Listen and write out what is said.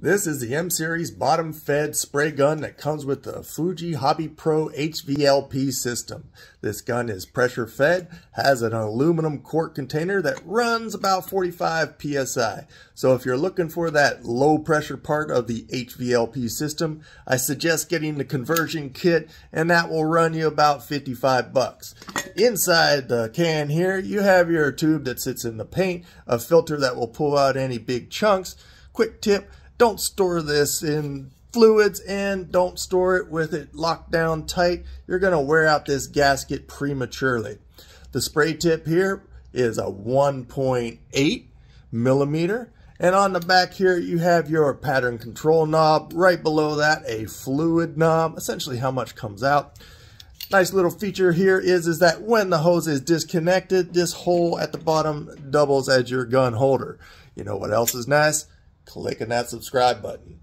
This is the M-Series bottom-fed spray gun that comes with the Fuji Hobby Pro HVLP system. This gun is pressure-fed, has an aluminum quart container that runs about 45 psi. So if you're looking for that low-pressure part of the HVLP system, I suggest getting the conversion kit, and that will run you about 55 bucks. Inside the can here, you have your tube that sits in the paint, a filter that will pull out any big chunks. Quick tip: don't store this in fluids and don't store it with it locked down tight. You're going to wear out this gasket prematurely. The spray tip here is a 1.8 millimeter. And on the back here, you have your pattern control knob. Right below that, a fluid knob, essentially how much comes out. Nice little feature here is that when the hose is disconnected, this hole at the bottom doubles as your gun holder. You know what else is nice? Clicking that subscribe button.